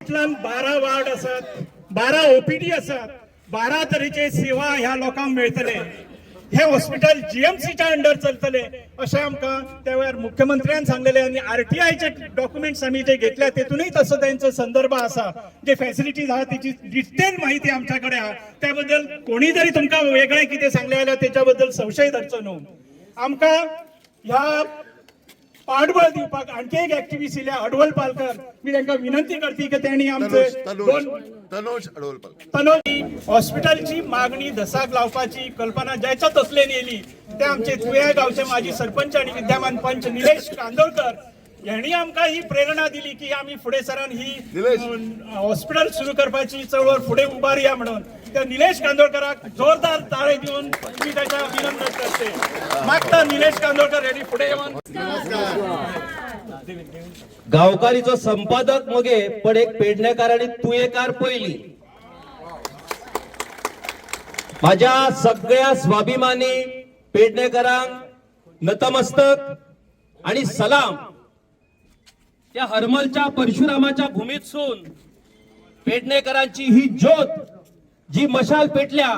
हॉस्पिटलान 12 वार्ड असत, 12 ओपीडी असत, 12 तरेचे सेवा ह्या लोकांक मेळटले. हे हॉस्पिटल जीएमसीच्या अंडर चलतले अशें आमकां त्या वेळार मुख्यमंत्र्यान सांगलेले. आणि आरटीआयचे डॉक्युमेंट्स आमी जे घेतल्या तेतूनय तसो त्यांचो संदर्भ आसा. जे फॅसिलिटीज आहा तेची डिटेल माहिती आमच्याकडे आहा. त्या बद्दल कोणी जरी तुमकां वेगळें कितें सांगलें जाल्यार तेच्या बद्दल संशय धरचो न्हू. आमकां ह्या पाठबळ दिवपाक आणखी एक ऍक्टिव्हिस्ट इल्या अडवल पालकर. मी तांकां विनंती करती की त्यांनी आमचे तनोज अडवल तनोज हॉस्पिटलची मागणी धसाक लावपाची कल्पना ज्याच्या तसलेन येयली ते आमचे तुया गावचे माजी सरपंच आणि विद्यमान पंच निलेश कांदोळकर यांनी आमकां ही प्रेरणा दिली की आम्ही फुडें सरान ही हॉस्पिटल सुरू करपाची चळवळ फुडें उबारया म्हणून. त्या निलेश कांदोळकराक जोरदार ताळे देऊन मी त्याच्या अभिनंदन करते. मागता निलेश कांदोळकर यांनी पुढे येऊन. गावकारीचो संपादक मगे पण एक पेडणेकार आणि तुयेकार पहिली. माझ्या सगळ्या स्वाभिमानी पेडणेकरांक नतमस्तक आणि सलाम. त्या हरमलच्या परशुरामाच्या भूमीतसून पेडणेकरांची ही ज्योत जी मशाल पेटल्या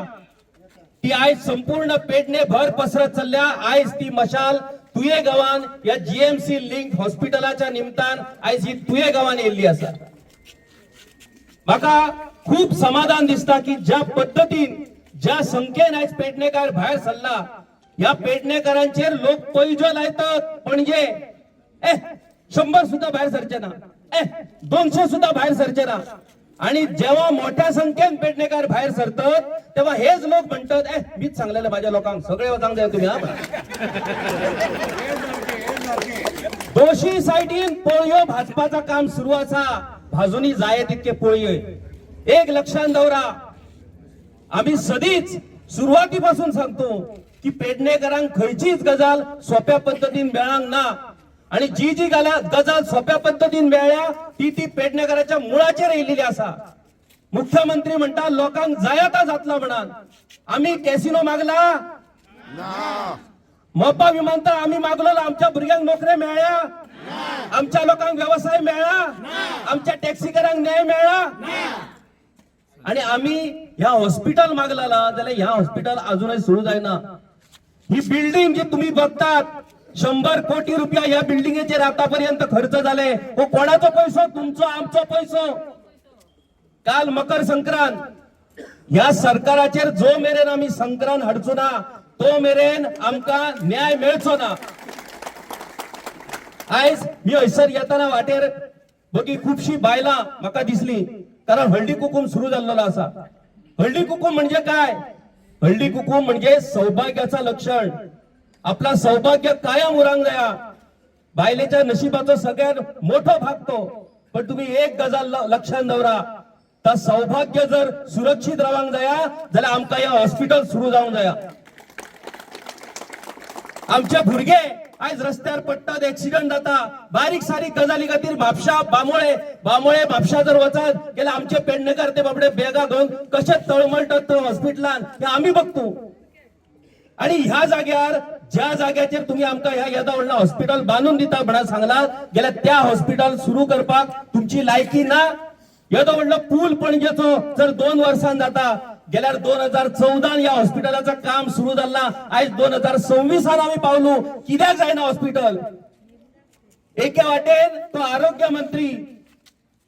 ती आज संपूर्ण पेडणे भर पसरत चालल्या. आज ती मशाल तुये गावान या जीएमसी लिंक हॉस्पिटलाच्या निमतान आज ही तुये गावान येयल्ली आसा. म्हाका खूप समाधान दिसता की ज्या पद्धतीन ज्या संख्येन आज पेडणेकार भायर सरला. या पेडणेकारांचेर लोक पैजो लायतात म्हणजे 100 सुद्धा बाहेर सरचे ना, 200 सुद्धा बाहेर सरचे ना. आणि जेव्हा मोठ्या संख्येन पेडणेकार बाहेर सरतात तेव्हा हेच लोक म्हणतात मीच सांगलेलं माझ्या लोकांक सगळे वचांक जाय तुम्ही. दोशी सायडीन पोळयो भाजपाचा काम सुरू आसा. भाजूनी जाय तितके पोळयो. एक लक्षात दवरा, आम्ही सदीच सुरुवातीपासून सांगतो की पेडणेकरांक खंयचीच गजाल सोप्या पद्धतीन मेळांक ना. आणि जी जी गजाल सोप्या पद्धतीन मेळ्या ती पेडणेकरांच्या मुळाचेर येयलेली आसा. मुख्यमंत्री म्हणटा लोकांक जायता जातला म्हणान. आम्ही कॅसिनो मागला ना, मोपा विमानतळ आम्ही मागलो, आमच्या भुरग्यांक नोकऱ्या मेळ्या, आमच्या लोकांक व्यवसाय मेळ्ळा, आमच्या टॅक्सीकारांक न्याय मेळ्ळा. आणि आम्ही ह्या हॉस्पिटल मागलेला जाल्यार ह्या हॉस्पिटल अजूनही सुरू जायना. ही बिल्डिंग जी तुम्ही बघतात 100 कोटी रुपया या बिल्डिंगेचेर आतापर्यंत खर्च झाले. हो कोणाचो पैसो? तुमचो आमचो पैसो. काल मकर संक्रांत या सरकाराचेर जो मेरेन आम्ही संक्रांत हाडचो ना तो मेरेन आमकां न्याय मेळचो ना. आयज मी हयसर येताना वाटेर बघी खुबशी बायलां म्हाका दिसली, कारण हळदी कुकूम सुरू जाल्लो आसा. हळदी कुकूम म्हणजे काय? हळदी कुकूम म्हणजे सौभाग्याचं लक्षण. आपला सौभाग्य कायम उरांक जाया. बायलेच्या नशिबाचो सगळ्यात मोठा भाग तो. पण तुम्ही एक गजाल लक्षात दवरा, तर सौभाग्य जर सुरक्षित रावंक जाया जाल्यार आमकां या हॉस्पिटल सुरू जावंक जाया. आमचे भुरगे आज रस्त्यार पडटात, ऍक्सिडेंट जाता, बारीक सारीक गजाली खातीर म्हापशा बामोळे म्हापशा जर वचत गेल्यार आमचे पेडणेकार ते बाबडे बेगा घेवन कशे तळमळटात हॉस्पिटलान हे आम्ही बघतो. आणि ह्या जाग्यार ज्या जाग्याचेर तुम्ही आमकां ह्या येदा व्हडला हॉस्पिटल बांधून दिता म्हणून सांगलात गेल्यार त्या हॉस्पिटल सुरू करपाक तुमची लायकी ना. येदो व्हडलो पूल पणजेचो जर 2 वर्सां जाता गेल्यार 2014 या हॉस्पिटलाचं काम सुरू जाल्ला. आज 2026 आम्ही पावलो. कित्याक जायना हॉस्पिटल? एके वाटेन तो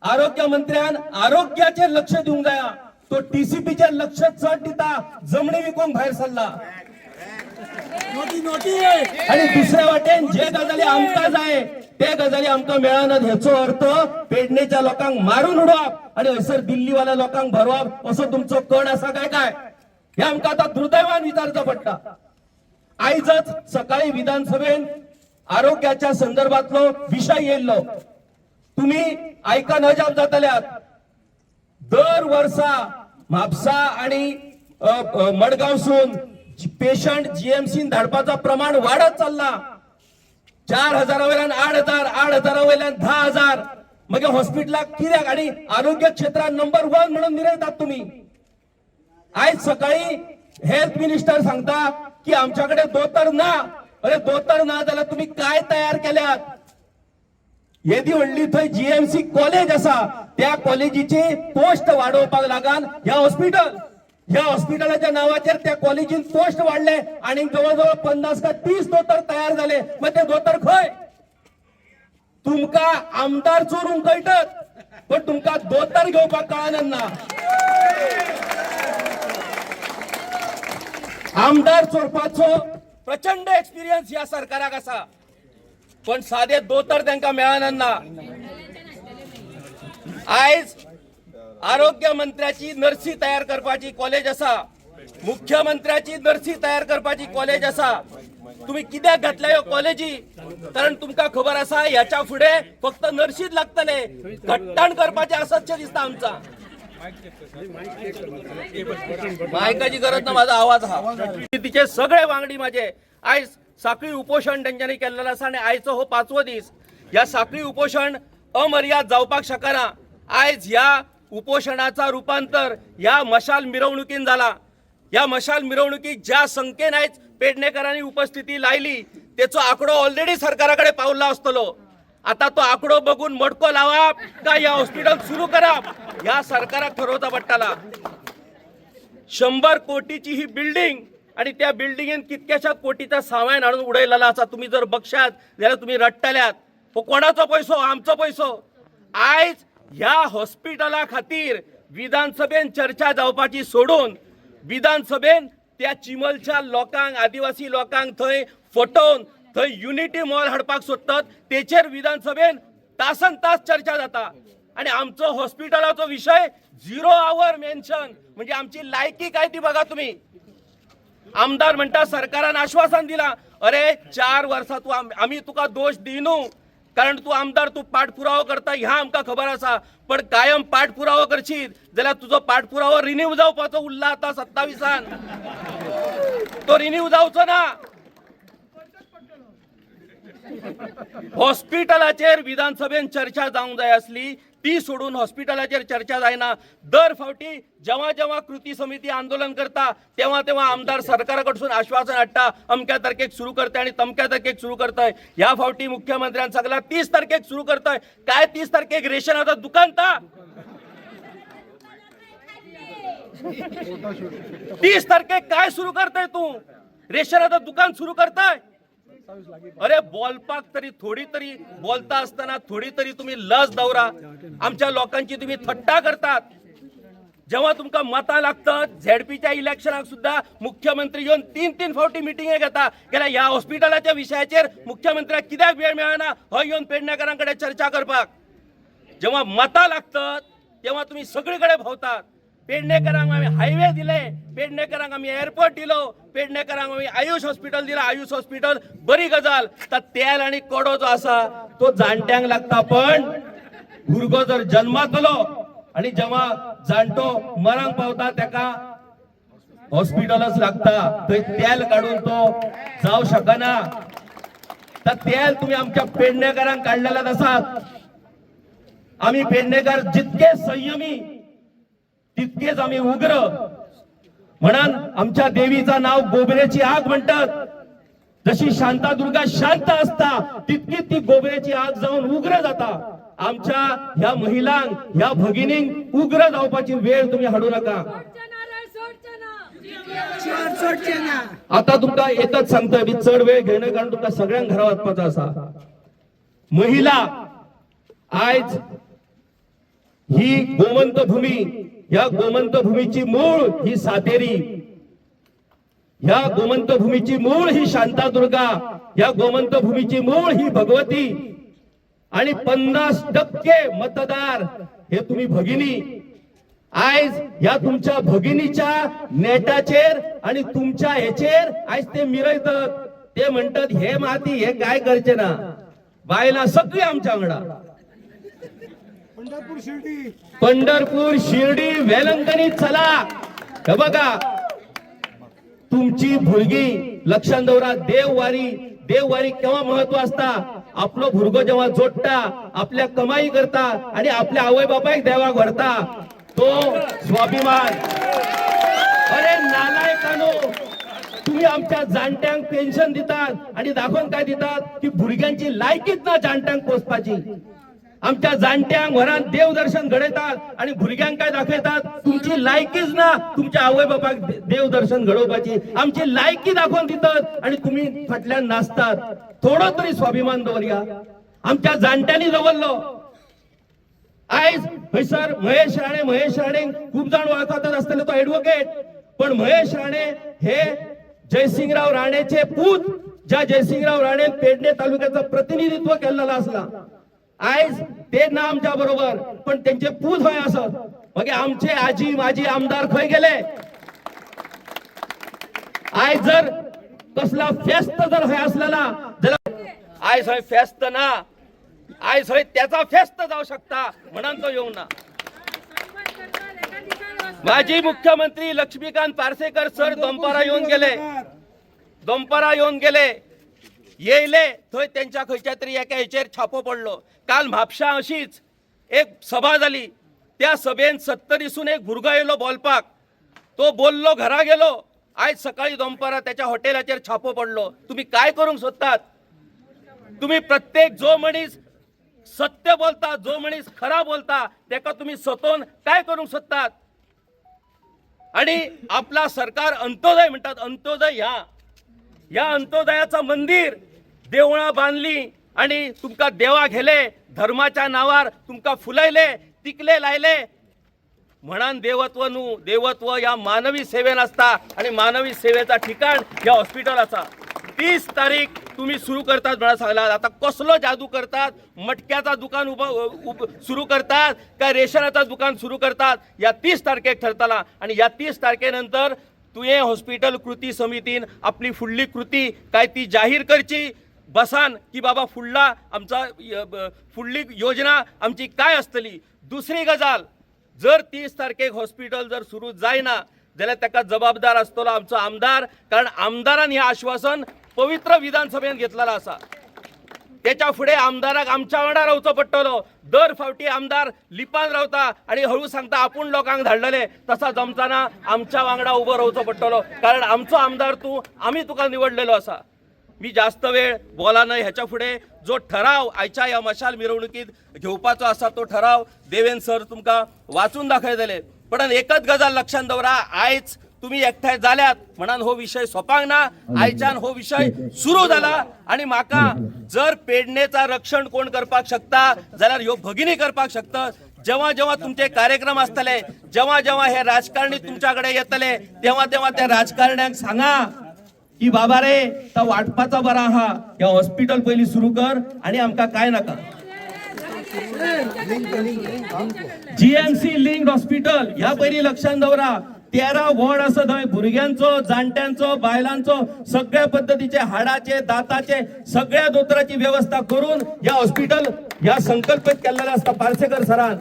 आरोग्य मंत्र्यान आरोग्याचेर लक्ष दिवंक जाया. तो टीसीपीचेर लक्ष चड दिता, जमणी विकूंक भायर सरला. आणि दुसऱ्या वाटेन जे गजाली आमकां जाय ते गजाली आमकां मेळना. हेचो अर्थ पेडणेच्या लोकांक मारून उडोवप आणि हयसर दिल्लीवाल्या लोकांक भरवप असो तुमचो कण आसा काय? हे आमकां आता दुर्दैवान विचारचं पडटा. आयजच सकाळी विधानसभेन आरोग्याच्या संदर्भातलो विषय येयल्लो. तुम्ही आयकन अजाप जातल्यात. दर वर्सा म्हापसा आणि मडगावसून पेशंट जीएमसी धाडपाचा प्रमाण वाढत चालला. 4000 वयल्यान 8000, 8000 वयल्यान 10000. मग हॉस्पिटलाक कित्याक? आणि आरोग्य क्षेत्रात नंबर 1 म्हणून निर्णयतात तुम्ही. आज सकाळी हेल्थ मिनिस्टर सांगता की आमच्याकडे दोतर ना. अरे दोतर ना जाल्यार तुम्ही काय तयार केल्यात? येदी व्हडली थंय जीएमसी कॉलेज आसा त्या कॉलेजीची पोस्ट वाढवपाक लागून ह्या हॉस्पिटलाच्या नावाचेर त्या कॉलेजीन पोस्ट वाढले आणि जवळजवळ 50 का 30 दोतर तयार झाले. मग ते दोतर खंय? तुमका आमदार चोरून कळटत पण तुमका दोतर घेवपाक कळना ना. आमदार चोरपाचो प्रचंड एक्सपिरियन्स या सरकाराक असा पण साधे दोतर त्यांना मिळाना ना. आज आरोग्य मंत्र्याची नर्सी तयार करपाची कॉलेज असा, मुख्यमंत्र्याची नर्सी तयार करपाची कॉलेज असा. तुम्ही कित्याक घातल्या ह्यो कॉलेजी? कारण तुमका खबर असा याच्या पुढे फक्त नर्सीच लागतले, घट्टाण करपाचे असंच दिसता आमचा. मायकाची गरज ना, माझा आवाज हा. तिचे सगळे वांगडी माझे आज साखळी उपोषण त्यांच्यानी केलेलं असा आणि आयचो हो 5वो दीस. या साखळी उपोषण अमर्याद जावपाक शकना. आज या उपोषणाचा रूपांतर या मशाल मिरवणुकीन झाला. या मशाल मिरवणुकीत ज्या संख्येन आज पेडणेकरांनी उपस्थिती लायली त्याचो आकडो ऑलरेडी सरकाराकडे पावला असतलो. आता तो आकडो बघून मडको लावा का या हॉस्पिटल सुरू करा या सरकाराक ठरवता पडटाला. 100 कोटीची ही बिल्डिंग आणि त्या बिल्डिंगेन कितक्याशा कोटीचा सामान आणून उडयलेला असा. तुम्ही जर बघशात जाल्यार तुम्ही रडटल्यात. हो कोणाचो पैसो? आमचो पैसो. आज ह्या हॉस्पिटला खातीर विधानसभेन चर्चा जावपाची सोडून विधानसभेन त्या चिमलच्या लोकांक, आदिवासी लोकांक थंय फटोवन थंय युनिटी मॉल हाडपाक सोदतात. तेचेर विधानसभेन तासन तास चर्चा जाता आणि आमचो हॉस्पिटलाचो विषय 0 आवर मेन्शन. म्हणजे आमची लायकी काय ती बघा तुम्ही. आमदार म्हणता सरकारान आश्वासन दिला, अरे 4 वर्सां तू आम्ही तुका दोष दिनू कारण तू आमदार, तू पाठपुरावो करता ह्या आमकां खबर आसा. पण कायम पाठपुरावो करशीत जाल्यार तुजो पाठपुरावो रिन्यू जावपाचो उरला आता 27 तो रिन्यू जावचो ना. हॉस्पिटलाचेर विधानसभेन चर्चा जावंक जाय असली ती सोडून हॉस्पिटलाचेर चर्चा जायना. दर फावटी जेव्हा जेव्हा कृती समिती आंदोलन करता तेव्हा तेव्हा आमदार सरकाराकडसून आश्वासन हाडटा अमक्या तारखेक सुरू करताय आणि तमक्या तारखेक सुरू करताय. ह्या फावटी मुख्यमंत्र्यान सांगला 30 तारखेक सुरू करताय. काय 30 तारखेक रेशनाचं दुकान ता? 30 तारखेक काय सुरू करताय तू? रेशनाचं दुकान सुरू करताय? अरे बोलपाक तरी थोडी तरी बोलता असताना थोडी तरी तुम्ही लज दवरा. आमच्या लोकांची तुम्ही थट्टा करतात. जेव्हा तुमका मता लागतात झेडपीच्या इलेक्शनाक सुद्धा मुख्यमंत्री येऊन 3-3 फावटी मिटिंग घेता. गेल्या या हॉस्पिटलाच्या विषयाचेर मुख्यमंत्र्याक कित्याक वेळ मेळना हो येऊन पेडणेकरांकडे चर्चा करपाक. जेव्हा मता लागतात तेव्हा तुम्ही सगळीकडे भोवतात. पेडणेकरांक आम्ही हायवे दिले, पेडणेकरांक आम्ही एअरपोर्ट दिलो, पेडणेकरांक आम्ही आयुष हॉस्पिटल दिला. आयुष हॉस्पिटल बरी गजाल. तर तेल आणि कोडो जो असा तो जाणट्यांक लागता पण भुरगो जर जन्मातलो आणि जेव्हा जाणटो मरांक पावता तेका हॉस्पिटलच लागता. थंय तेल काढून तो जाऊ शकना. तर तेल तुम्ही आमच्या पेडणेकरांक काढलेल्यात आसात. आम्ही पेडणेकर जितके संयमी तितकेच आम्ही उग्र. म्हणून आमच्या देवीचं नाव गोबरेची आग म्हणतात. जशी शांतादुर्गा शांत असता तितकी ती गोबरेची आग जाऊन उग्र जाता. आमच्या ह्या महिलांक, ह्या भगिनींक उग्र जावपाची वेळ तुम्ही हाडू नका. आता तुमका एकच सांगतोय मी, चढ वेळ घेणं कारण तुमका सगळ्यांक घरा वचपाचं असा. महिला आज ही गोमंत भूमी, या गोमंत भूमीची मूळ ही सातेरी, या गोमंत भूमीची मूळ ही शांतादुर्गा, या गोमंत भूमीची मूळ ही भगवती आणि 50% मतदार हे तुम्ही भगिनी. आज या तुमच्या भगिनीच्या नेटाचेर आणि तुमच्या ह्याचेर आज ते मिरयतात. ते म्हणतात हे माती हे काय करचे ना. बायला सगळी आमच्या वांगडा. पंढरपूर शिर्डी वेलंकणी चला. हे बघा तुमची भुरगी लक्षात दवरा. देववारी केव्हा महत्व असता. आपलो भुरगो जेव्हा जोडता, आपल्या कमाई करता आणि आपल्या आवय बापायक देवाक व्हरता तो स्वाभिमान. अरे नालायकानो, तुम्ही आमच्या जाणट्यांक पेन्शन दितात आणि दाखवून काय दितात की भुरग्यांची लायकीच ना जाणट्यांक पोसपाची. आमच्या जाणट्यांक घरात देवदर्शन घडयतात आणि भुरग्यांक काय दाखयतात तुमची लायकीच ना तुमच्या आवय बापाक देवदर्शन घडोवपाची आमची लायकी दाखवून दितात आणि तुम्ही फाटल्यान नाचतात थोडो तरी स्वाभिमान दवरया आमच्या जाणट्यांनी दवरलो आयज हयसर महेश राणे खूप जाण वळखतात असतले तो ऍडव्होकेट पण महेश राणे हे जयसिंगराव राणेचे पूत ज्या जयसिंगराव राणे पेडणे तालुक्याचं प्रतिनिधित्व केलेलं असला आयज ते ना आमच्या बरोबर पण त्यांचे पूत हय असत मग आमचे आजी माजी आमदार खंय गेले आयज जर कसला फेस्त जर हय असलेला जाल्यार आयज हय फेस्त ना आयज हय त्याचा फेस्त जाऊ शकता म्हणून तो येऊ ना माजी मुख्यमंत्री लक्ष्मीकांत पार्सेकर सर दनपारा येऊन गेले येयले थंय त्यांच्या खंयच्या तरी एका हेचेर छापो पडलो काल म्हापशा अशीच एक सभा जाली त्या सभेन 70 दिसून एक भुरगो येयलो बोलपाक तो बोललो घरा गेलो आयज सकाळी दनपारा त्याच्या हॉटेलाचेर छापो पडलो तुम्ही काय करूंक सोदतात तुम्ही प्रत्येक जो मनीस सत्य बोलता जो मनीस खरा बोलता तेका तुम्ही सतोवन काय करूंक सोदतात आणि आपला सरकार अंत्योदय म्हणतात अंत्योदय ह्या अंत्योदयाचं मंदिर देवळां बांधली आणि तुमका देवा घेले धर्माच्या नावार तुमका फुलयले तिकले लायले म्हणून देवत्व न्हू देवत्व या मानवी सेवेन असता आणि मानवी सेवेचा ठिकाण या हॉस्पिटल आसा 30 तारीख तुम्ही सुरू करतात म्हणून सांगलात आता कसलो जादू करतात मटक्याचा दुकान सुरू करतात काय रेशनाचा दुकान सुरू करतात या 30 तारखेक ठरतला आणि या 30 तारखेनंतर तुये हॉस्पिटल कृती समितीन आपली फुडली कृती काय ती जाहीर करची बसान की बाबा फुडली योजना आमची काय असतली दुसरी गजाल जर 30 तारखेक हॉस्पिटल जर सुरू जायना जाल्यार ताका जबाबदार आसतलो आमचो आमदार कारण आमदारान हे आश्वासन पवित्र विधानसभेत घेतलेला असा त्याच्या पुढे आमदाराक आमच्या वांगडा रावचो पडटलो दर फावटी आमदार लिपान रावता आणि हळू सांगता आपूण लोकांक धाडलेले तसा जमताना आमच्या वांगडा उभो रावचो पडटलो कारण आमचो आमदार तू आम्ही तुका निवडलेलो असा मी जास्त वेळ बोला नाही ह्याच्या पुढे जो ठराव आयच्या या मशाल मिरवणुकीत घेवपाचो असा तो ठराव देवेन सर तुमका वाचून दाखयतले पण एकच गजाल लक्षात दवरा आयज तुम्ही एकठांय जाल्यात म्हणून हो विषय सोपांक ना आयच्यान हो विषय सुरू झाला आणि म्हाका जर पेडणेचा रक्षण कोण करपाक शकता जाल्यार ह्यो भगिनी करपाक शकता जेव्हा जेव्हा तुमचे कार्यक्रम असतले जेव्हा हे राजकारणी तुमच्याकडे येतले तेव्हा त्या राजकारण्यांक सांगा की बाबा रे तो वाटपाचा बरा हा या हॉस्पिटल पहिली सुरू कर आणि आमका काय नका जीएमसी लिंक्ड हॉस्पिटल ह्या पहिली लक्षात दवरा 13 वॉर्ड असत हय भुरग्यांचो जाणट्यांचो बायलांचो सगळ्या पद्धतीचे हाडाचे दाताचे सगळ्या दोतोराची व्यवस्था करून या हॉस्पिटल ह्या संकल्पित केलेला असता पार्सेकर सरान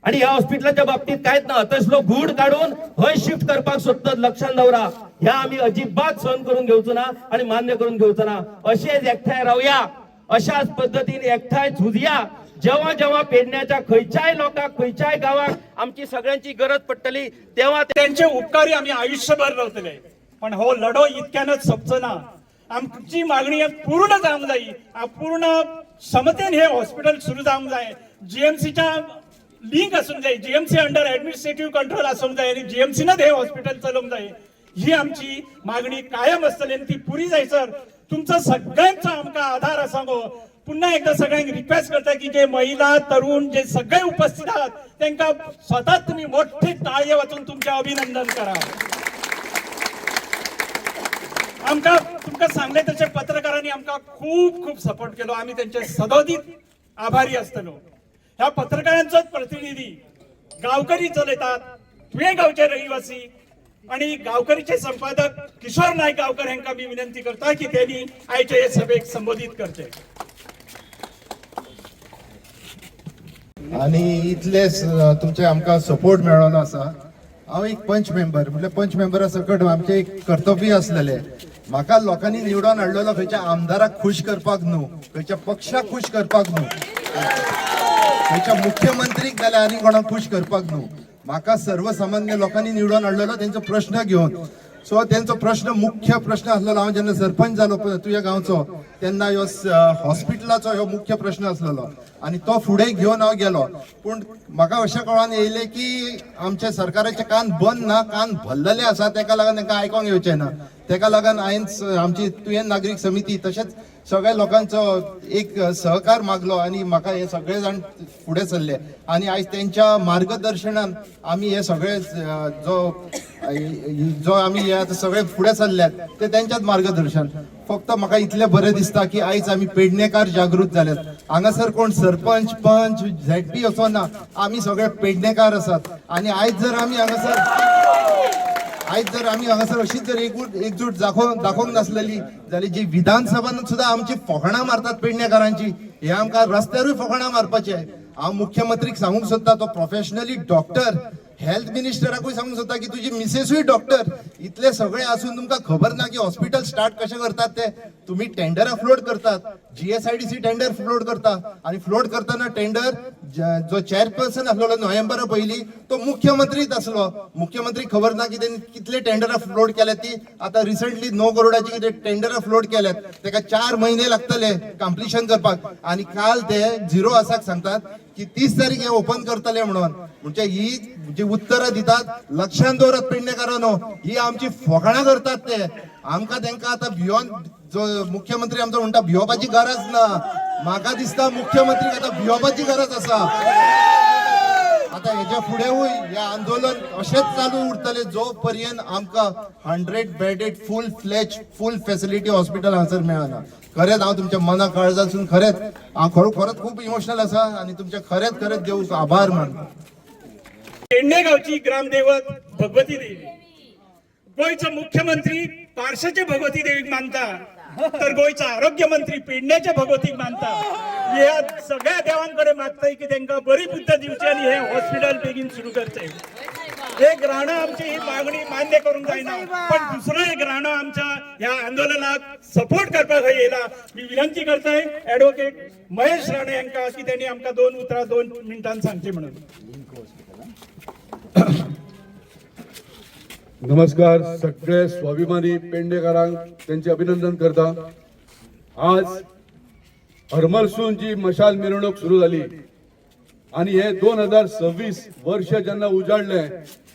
आणि ह्या हॉस्पिटलच्या बाबतीत कायच ना तसलो घूड काढून हय शिफ्ट करपाक सोदतात लक्षात दवरा ह्या आम्ही अजिबात सहन करून घेवचो ना आणि मान्य करून घेवचो ना अशेच एकठांय रावया अशाच पद्धतीने एकठांय झुजया जेव्हा पेडण्याच्या खंयच्याय लोकांक खंयच्याय गावाक आमची सगळ्यांची गरज पडटली तेव्हा त्यांचे उपकारी आम्ही आयुष्यभर रावतले पण हो लढो इतक्यानच सोपचना आमची मागणी पूर्ण जावंक जाय पूर्ण समतेन हे हॉस्पिटल सुरू जावंक जाय जीएमसीच्या लिंक आसूंक जाय जीएमसी अंडर ऍडमिनिस्ट्रेटिव्ह कंट्रोल आसूंक जाय आणि जीएमसीनच हे हॉस्पिटल चलोवंक जाय ही आमची मागणी कायम आसतली आणि ती पुरी जायसर तुमचा सगळ्यांचा आमका आधार आसा गो पुन्हा एकदा सगळ्यांक रिक्वेस्ट करता की जे महिला तरुण जे सगळे उपस्थित आहात त्यांना स्वतः तुम्ही मोठे टाळये वाजून तुमचे अभिनंदन करा आमका तुमका सांगले तसे पत्रकारांनी आमका खूप सपोर्ट केलो आम्ही त्यांचे सदोदित आभारी असतलो ह्या पत्रकारांचोच प्रतिनिधी गावकरी चलयतात तुये गावचे रहिवासी आणि गावकरीचे संपादक किशोर नाईक गावकर यांना मी विनंती करता की त्यांनी आयच्या या सभेक संबोधित करते आणि इतलेच तुमचे आमकां सपोर्ट मेळ्ळो आसा हांव एक पंच मेंबर म्हणजे पंच मेंबरा सकट आमचे एक कर्तव्य असलेले म्हाका लोकांनी निवडून हाडलेलो खंयच्या आमदाराक खुश करपाक न्हू खंयच्या पक्षाक खुश करपाक न्हू खंयच्या मुख्यमंत्रीक जाल्यार आनी कोणाक खुश करपाक न्हू म्हाका सर्वसामान्य लोकांनी निवडून हाडलेलो तेंचो प्रश्न घेवन सो तेंचो प्रश्न मुख्य प्रश्न आसलेलो हांव जेन्ना सरपंच जालो तुज्या गांवचो तेन्ना ह्यो हॉस्पिटलाचो ह्यो मुख्य प्रश्न आसलेलो आणि तो फुडें घेवन हांव गेलो. पूण म्हाका अशें कळोन येयलें की आमच्या सरकाराचे कान बंद ना, कान भरलेले आसा, तेका लागून तांकां आयकोंक येवचें ना. तेका लागून हांवें आमची तुयेन नागरीक समिती तशेंच सगळ्या लोकांचो एक सहकार मागलो आणि म्हाका हे सगळे जाण फुडें सरले आणि आयज त्यांच्या मार्गदर्शनान आमी हे सगळे जो आमी हे आतां सगळे फुडें सरल्यात ते त्यांच्याच मार्गदर्शन. फक्त म्हाका इतलें बरें दिसता की आयज आमी पेडणेकार जागृत जाल्यात. हांगासर कोण सरपंच पंच झेडपी असो ना, आमी सगळे पेडणेकार आसात. आणि आयज जर आमी हांगासर अशीच जर एकजूट दाखोवंक नासलेली जाल्यार जी विधानसभान सुद्धा आमची फोखणां मारतात पेडणेकारांची, हे आमकां रस्त्यारूय फोखणां मारपाचे. हांव मुख्यमंत्रीक सांगूंक सोदता, तो प्रोफेशनली डॉक्टर, हेल्थ मिनिस्टराकूय सांगूंक सोदता की तुजी मिसेसूय डॉक्टर. इतले सगळे आसून तुमकां खबर ना की हॉस्पिटल स्टार्ट कशें करतात ते. तुम्ही टेंडरां फ्लोट करतात, GSIDC टेंडर फ्लोट करता आणि फ्लोट करताना टेंडर जो चेअरपर्सन आसलो नोव्हेंबरा पयलीं तो मुख्यमंत्रीच आसलो. मुख्यमंत्री खबर ना की तेणी कितले टेंडरां फ्लोट केल्यात. ती आता रिसंटली 9 करोडाची कितें टेंडरां फ्लोट केल्यात, तेका 4 महिने लागतले कंप्लिशन करपाक. आणि काल ते 0 आसाक सांगतात की 30 तारीख हे ओपन करतले म्हणून. म्हणजे ही जी उत्तरां दितात लक्षांत दवरात पेडणेकारांनो, ही आमची फोखणां करतात ते. आमकां तांकां आतां भियोन जो मुख्यमंत्री आमचो म्हणटा भियोवपाची गरज ना. म्हाका दिसता मुख्यमंत्रीक आतां भियोवपाची गरज आसा. आता हेच्या फुडेंय हे आंदोलन अशेंच चालू उरतले जो पर्यंत आमकां 100 बेडेड फुल फॅसिलिटी हॉस्पिटल हांगासर मेळना. खरेंच हांव तुमच्या मना काळजासून हांव खरोखरच खूप इमोशनल आसा आणि तुमचे खरेंच देव आभार मानता. पेडणे गावची ग्रामदैवत भगवती देवी, गोयचा मुख्यमंत्री पार्शाचे भगवती देवीक मानता, तर गोयचा आरोग्य मंत्री पेडण्याच्या भगवतीक मानता. या सगळ्या देवांकडे मागताय की त्यांना बरी बुद्ध दिवची आणि हे हॉस्पिटल बेगीन सुरू करते. एक राणा आमची ही मागणी मान्य करून जायना, पण दुसरं एक राणा आमच्या या आंदोलनात सपोर्ट करपाक येयला. मी विनंती करताय ऍडव्होकेट महेश राणे यांका की त्यांनी आमका 2 उतरां 2 मिनिटांत सांगची म्हणून. नमस्कार. सगळे स्वाभिमानी पेडणेकारांक त्यांचे अभिनंदन करता. आज हरमलसून जी मशाल मिरवणूक सुरू झाली आणि हे 2026 वर्ष जेन्ना उजाडले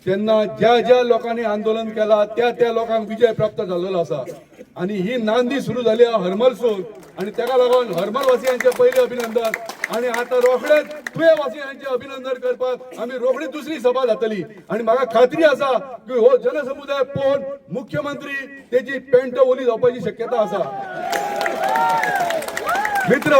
तेन्ना ज्या लोकांनी आंदोलन केला त्या लोकांक विजय प्राप्त झालेलो आसा. आणि ही नांदी सुरू झाली हरमलसून आणि त्याका लागून हरमलवासियांचे पहिले अभिनंदन. आणि आता रोखडेच तुवेवासियांचे अभिनंदन करपाक आम्ही रोखडीच दुसरी सभा जातली. आणि म्हाका खात्री आसा की हो जनसमुदाय पळोवन मुख्यमंत्री तेजी पेंट ओली जावपाची शक्यता आसा. मित्र,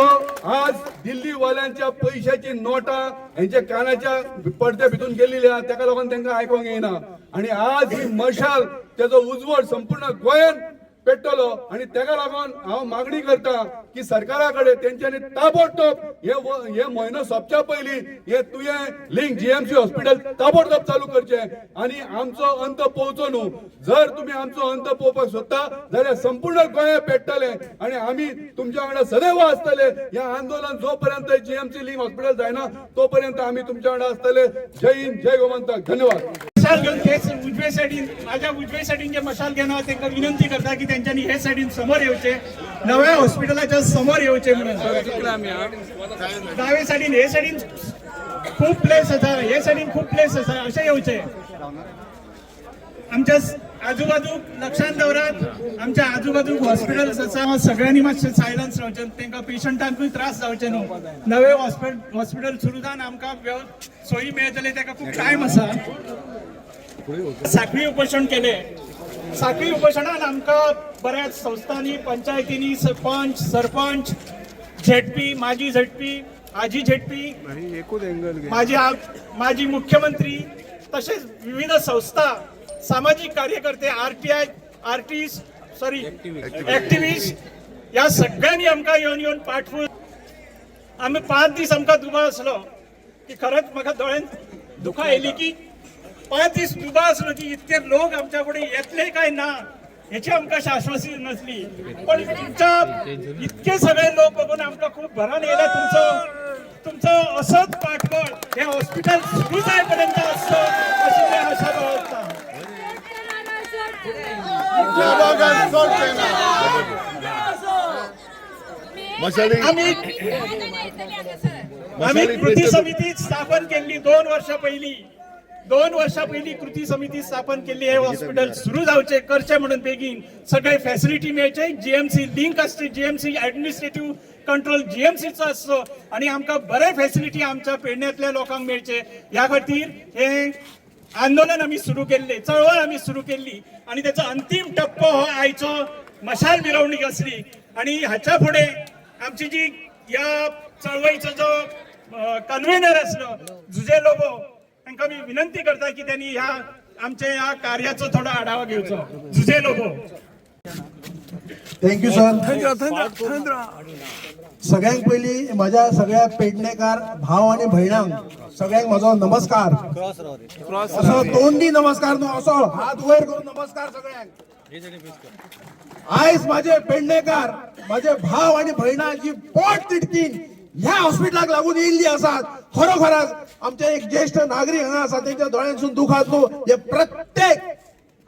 आज दिल्ली वाल्यांच्या पैशाची नोटा यांच्या कानाच्या पडद्या भितून गेलेली आहा, त्याका लागून तांकां आयकोंक येना. आणि आज ही मशाल त्याचो उजवड संपूर्ण गोंयान पेटलो. आणि त्याका लागून हांव मागणी करता की सरकाराकडे तेंच्यांनी ताबडतोब हे म्हयनो सोंपच्या पयलीं हे तुवें लिंक GMC हॉस्पिटल ताबडतोब चालू करचे. आणि आमचो अंत पोवचो न्हू. जर तुम्ही आमचो अंत पोवपाक सोदता जाल्यार संपूर्ण गोंय पेटतले आणि आमी तुमच्या वांगडा सदैव आसतले. हे आंदोलन जोपर्यंत GMC लिंक हॉस्पिटल जायना तोपर्यंत आमी तुमच्या वांगडा आसतले. जय हिंद, जय गोमंतक. धन्यवाद. मशाल घेऊन तेच उजवे सायडीन माझ्या उजवे सायडीन जे मशाल घेणार त्यांना विनंती करता की त्यांच्यानी हे सायडीन समोर येवचे, नव्या हॉस्पिटलाच्या समोर येवचे म्हणून. डावे सायडीन हे सायडीन खूप प्लेस आसा, हे सायडीन खूप प्लेस आसा, असे येवचे. आमच्या आजूबाजूक लक्षात दवरात, आमच्या आजूबाजूक हॉस्पिटल्स आसा, सगळ्यांनी मातशे सायलन्स रावचे, तांकां पेशंटांकूय त्रास जावचे न्हू. नवे हॉस्पिटल सुरू जावन आमकां सोयी मेळटले, ताका खूप टायम आसा. साखळी उपोषण केले. साखळी उपोषणान आमकां बऱ्याच संस्थांनी, पंचायतींनी, सरपंच, झेडपी, माजी झेडपी, आजी झेडपी, माजी मुख्यमंत्री, तसेच विविध संस्था, सामाजिक कार्यकर्ते, ऍक्टिव्हिस्ट या सगळ्यांनी आमकां येवन पाठवून आम्ही 5 दीस आमकां दुबाव आसलो की खरंच म्हाका दोळ्यांत दुखां येयली की 5 दीस दुबाव आसलो की इतके लोक आमच्या फुडें येतले काय ना याची आमकां शाश्वती नसली. पण तुमच्या इतके सगळे लोक बघून आमकां खूप भरान येयला. तुमचं असंच पाठबळ हे हॉस्पिटल सुरू जायपर्यंत असतं अशी मी आशा बाळगता. मशाली आम्ही आम्ही कृती समिती स्थापन केली 2 वर्षा पहिली. 2 वर्षा पहिली कृती समिती स्थापन केली. हे हॉस्पिटल सुरू जावचे करचे म्हणून बेगीन सगळे फॅसिलिटी मेळचे. जीएमसी लिंक असते, जीएमसी ऍडमिनिस्ट्रेटिव्ह कंट्रोल जीएमसीचो असतो आणि आमकां बरे फॅसिलिटी आमच्या पेडण्यातल्या लोकांक मेळचे. ह्या खातीर हे आंदोलन आम्ही सुरू केले, चळवळ आम्ही सुरू केली आणि त्याचा अंतिम टप्पो हो आयचो मशाल मिरवणूक असली. आणि हाच्या पुढे आमची जी या चळवळीचो जो कन्व्हेनर असलो जुजे लोबो, तांकां मी विनंती करता की त्यांनी ह्या आमच्या या कार्याचो थोडा आढावा घेवचो. जुजे लोबो. Thank you sir. सगळ्यांक पयली माझ्या सगळ्या पेडणेकार भाव आणि भयणांक सगळ्यांक माझो नमस्कार. असो तोंडी नमस्कार न्हू, असो हात वयर करून नमस्कार सगळ्यांक. आयज माझे पेडणेकार, माझे भाव आणि भयणां जी पोट तिडकीन ह्या हॉस्पिटलाक लागून येयल्ली आसात, खरोखरच आमचे एक ज्येष्ठ नागरिक हांगा आसा तेंच्या दोळ्यांसून दुख न्हू, हे प्रत्येक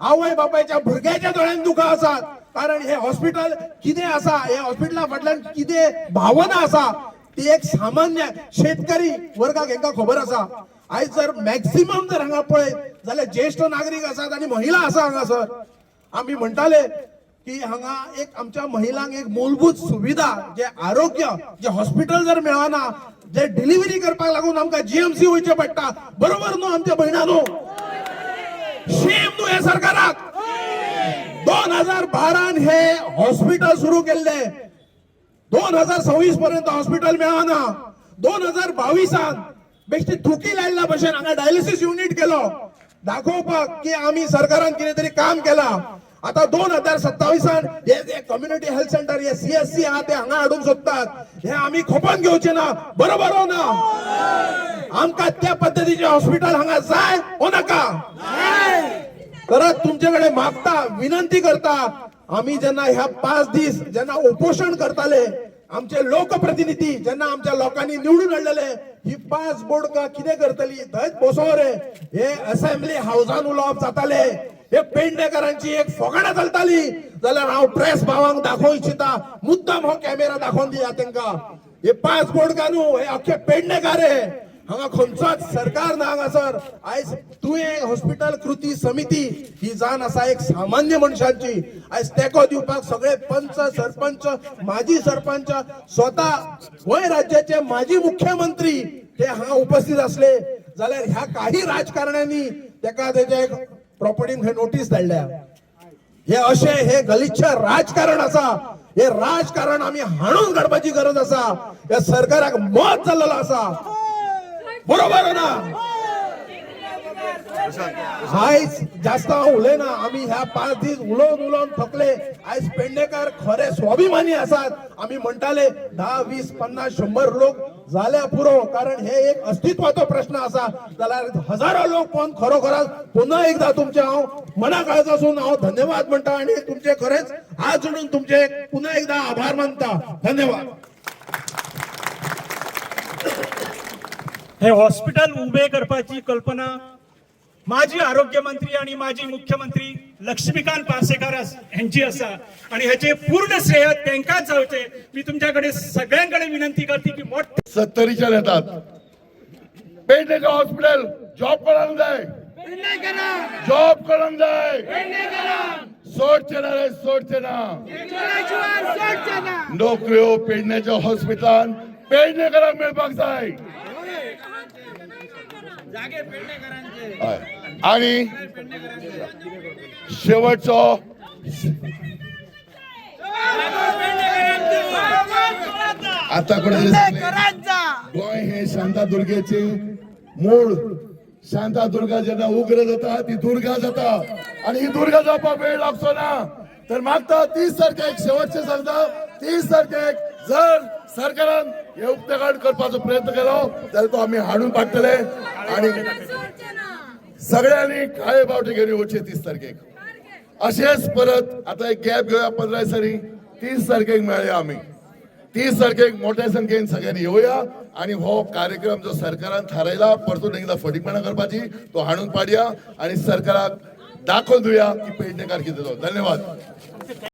आवय बापायच्या भुरग्याच्या दोळ्यान दुख आसात. कारण हे हॉस्पिटल कितें आसा, हे हॉस्पिटला फाटल्यान कितें भावना आसा ती एक सामान्य शेतकरी वर्गाक हेंका खबर आसा. आयज जर मॅक्सिमम जर हांगा पळयत जाल्यार ज्येष्ठ नागरिक आसात आणि महिला आसा हांगासर. आमी म्हणटाले की हांगा एक आमच्या महिलांक एक मूलभूत सुविधा जे आरोग्य जे हॉस्पिटल जर मेळना, जे डिलिव्हरी करपाक लागून आमकां जीएमसी वयचे पडटा. बरोबर न्हू आमच्या भयणांनो? शेम न्हू हे सरकाराक? 2012 हे हॉस्पिटल सुरू केले, 2026 पर्यंत हॉस्पिटल मेळना. 2022 बेश्टी थुकी लायल्या भशेन हांगा डायलिसीस युनिट केलो, दाखोवपाक की आमी सरकारान कितें तरी काम केला. आता 2027 हे कम्युनिटी हेल्थ सेंटर, हे सीएससी आहा ते हांगा हाडूंक सोदतात. हे आमी खोपन घेवचे ना. बरोबर हो ना? आमकां त्या पद्धतीचे हॉस्पिटल हांगा जाय हो नाका? परत तुमच्याकडे मागता, विनंती करता, आम्ही जेन्ना ह्या 5 दीस जेन्ना उपोषण करताले, आमचे लोकप्रतिनिधी जेन्ना आमच्या लोकांनी निवडून हाडलेले, ही 5 बोडका कितें करतली? थंयच बसो रे. हे असेंब्ली हाऊसान उलोवप जाताले, हे पेडणेकारांची एक फोगाणां चलताली जाल्यार हांव प्रेस भावांक दाखोवंक इच्छिता, मुद्दाम हो कॅमेरा दाखोवन दिया तेंका. हे 5 बोडका न्हू, हे अख्खे पेडणेकार रे. हांगा खंयचोच सरकार ना हांगासर. आयज तुवें हॉस्पिटल कृती समिती ही जाण आसा एक सामान्य मनशांची. आयज तेको दिवपाक सगळे पंच, सरपंच, माजी सरपंच, स्वता गोंय राज्याचे माजी मुख्यमंत्री ते हांगा उपस्थित असले जाल्यार ह्या काही राजकारण्यांनी तेका तेच्या एक प्रॉपर्टीन खंय नोटीस धाडल्या. हे अशे हे गलिच्छ राजकारण आसा. हे राजकारण आमी हाणून काडपाची गरज आसा. या सरकाराक मत जाल्लो आसा. बरोबर ना? आयज जास्त हांव उलयना. आमी ह्या 5 दीस उलोवन थकले. आयज पेडणेकार खरे स्वाभिमानी आसात. आमी म्हणटाले 10, 20, 50, 100 लोक जाल्या पुरो, कारण हे एक अस्तित्वाचो प्रश्न आसा. जाल्यार हजारो लोक पण खरोखरच पुन्हा एकदा तुमचे हांव मना काळजासून हांव धन्यवाद म्हणटा आणि तुमचे खरेच हात जोडून तुमचे पुन्हा एकदा आभार मानता. धन्यवाद. हे हॉस्पिटल उभे करपाची कल्पना माजी आरोग्य मंत्री आणि माजी मुख्यमंत्री लक्ष्मीकांत पार्सेकर यांची असा आणि ह्याचे पूर्ण श्रेय त्यांकाच जावचे. मी तुमच्याकडे सगळ्यांकडे विनंती करते की मोठे 70च्या येतात. पेडणेकर हॉस्पिटल जॉब करायला जाय, जॉब करायला जाय. सोडचे ना रे, सोडचे ना. नोकऱ्यो पेडण्याच्या हॉस्पिटलान पेडणेकरांक मेळपाक जाय. आणि शेवटचो आता गोंय हे शांतादुर्गेचे मूळ. शांतादुर्गा जेन्ना उग्र जाता ती दुर्गा जाता आणि ही दुर्गा जावपाक वेळ लागचो ना. तर मागता 30 तारखेक शेवटचे सांगता 30 तारखेक जर सरकारान हे उपतेकाड करपाचो प्रयत्न केलो जाल्यार तो आमी हाडून काडटले आणि सगळ्यांनी काळे बावटे घेवन येवचे 30 तारखेक. अशेंच परत आता एक गॅप घेवया 15 दिसांनी. 30 तारखेक मेळया आमी. 30 तारखेक मोठ्या संख्येन सगळ्यांनी येवया आणि हो कार्यक्रम जो सरकारान थारायला परतून एकदा फटीकपणा करपाची तो हाडून पाडया आणि सरकाराक दाखोवन दिवया की पेडणेकार कितें तो. धन्यवाद.